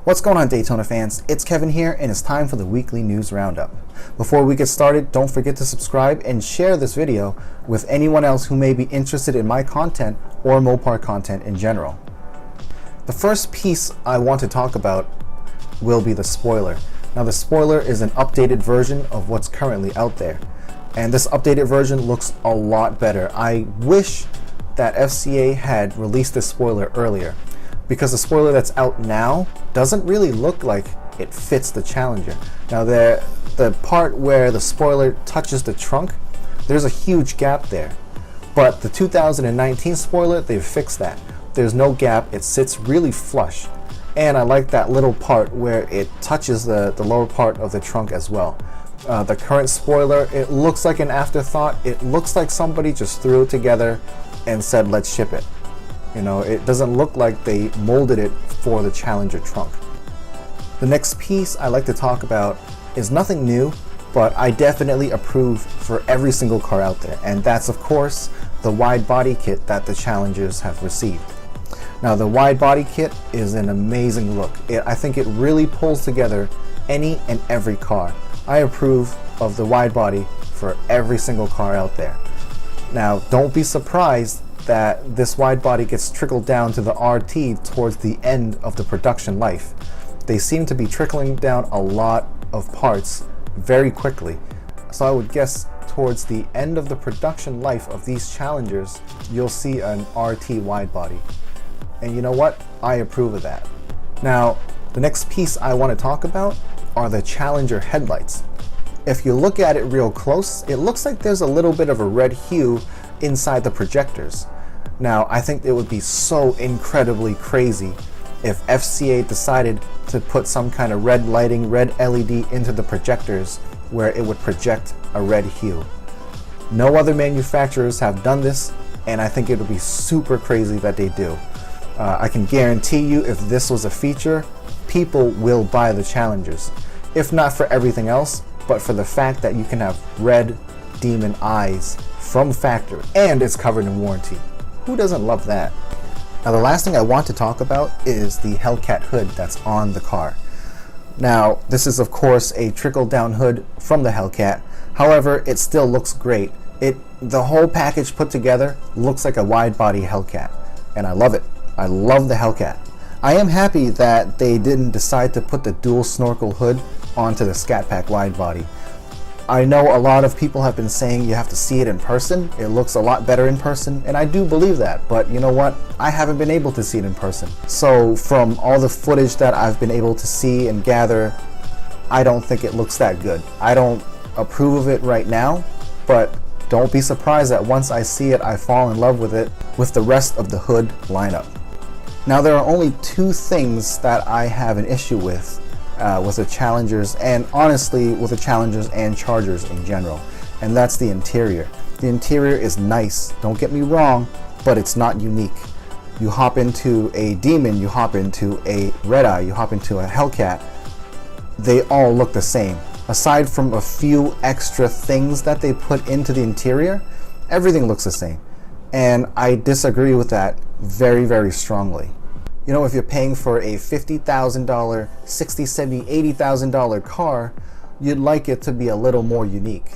What's going on, Daytona fans? It's Kevin here, and it's time for the weekly news roundup. Before we get started, don't forget to subscribe and share this video with anyone else who may be interested in my content or Mopar content in general. The first piece I want to talk about will be the spoiler. Now, the spoiler is an updated version of what's currently out there, and this updated version looks a lot better. I wish that FCA had released this spoiler earlier, because the spoiler that's out now doesn't really look like it fits the Challenger. Now, the part where the spoiler touches the trunk, there's a huge gap there. But the 2019 spoiler, they've fixed that. There's no gap, it sits really flush. And I like that little part where it touches the lower part of the trunk as well. The current spoiler, it looks like an afterthought. It looks like somebody just threw it together and said, let's ship it. You know, it doesn't look like they molded it for the Challenger trunk. The next piece I like to talk about is nothing new, but I definitely approve for every single car out there, and that's of course the wide body kit that the Challengers have received. Now, the wide body kit is an amazing look. I think it really pulls together any and every car. I approve of the wide body for every single car out there. Now, don't be surprised that this wide body gets trickled down to the RT towards the end of the production life. They seem to be trickling down a lot of parts very quickly. So I would guess towards the end of the production life of these Challengers, you'll see an RT wide body. And you know what? I approve of that. Now, the next piece I want to talk about are the Challenger headlights. If you look at it real close, it looks like there's a little bit of a red hue inside the projectors. Now, I think it would be so incredibly crazy if FCA decided to put some kind of red lighting, red LED into the projectors where it would project a red hue. No other manufacturers have done this, and I think it would be super crazy that they do. I can guarantee you, if this was a feature, people will buy the Challengers. If not for everything else, but for the fact that you can have red demon eyes from factory, and it's covered in warranty. Who doesn't love that? Now, the last thing I want to talk about is the Hellcat hood that's on the car. Now, this is of course a trickle-down hood from the Hellcat. However, it still looks great. The whole package put together looks like a wide-body Hellcat, and I love it. I love the Hellcat. I am happy that they didn't decide to put the dual snorkel hood onto the Scat Pack wide body. I know a lot of people have been saying you have to see it in person. It looks a lot better in person, and I do believe that, but you know what? I haven't been able to see it in person. So from all the footage that I've been able to see and gather, I don't think it looks that good. I don't approve of it right now, but don't be surprised that once I see it, I fall in love with it with the rest of the hood lineup. Now, there are only two things that I have an issue with the Challengers, and honestly with the Challengers and Chargers in general, and that's the interior. The interior is nice, don't get me wrong, but it's not unique. You hop into a Demon, you hop into a Red Eye, you hop into a Hellcat, they all look the same. Aside from a few extra things that they put into the interior, everything looks the same. And I disagree with that very, very strongly. You know, if you're paying for a $50,000, $60,000, $70,000, $80,000 car, you'd like it to be a little more unique.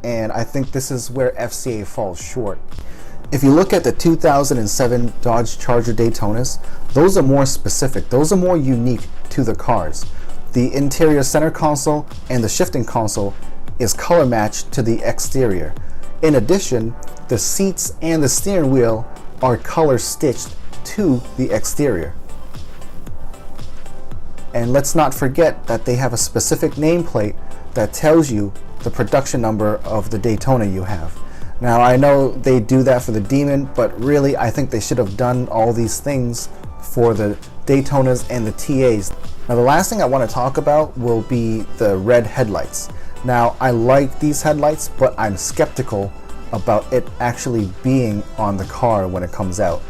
And I think this is where FCA falls short. If you look at the 2007 Dodge Charger Daytonas, those are more specific. Those are more unique to the cars. The interior center console and the shifting console is color matched to the exterior. In addition, the seats and the steering wheel are color stitched to the exterior. And let's not forget that they have a specific nameplate that tells you the production number of the Daytona you have. Now, I know they do that for the Demon, but really I think they should have done all these things for the Daytonas and the TAs. Now, the last thing I want to talk about will be the red headlights. Now, I like these headlights, but I'm skeptical about it actually being on the car when it comes out.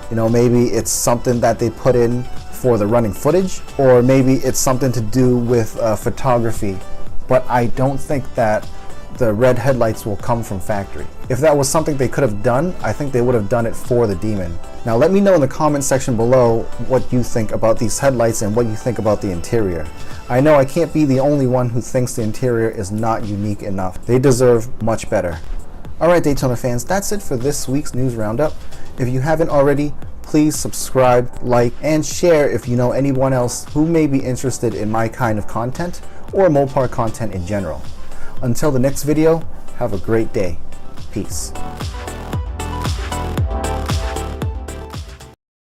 You know, maybe it's something that they put in for the running footage, or maybe it's something to do with photography, but I don't think that the red headlights will come from factory. If that was something they could have done, I think they would have done it for the Demon. Now let me know in the comment section below what you think about these headlights and what you think about the interior. I know I can't be the only one who thinks the interior is not unique enough. They deserve much better. Alright Daytona fans, that's it for this week's news roundup. If you haven't already, please subscribe, like, and share if you know anyone else who may be interested in my kind of content or Mopar content in general. Until the next video, have a great day. Peace.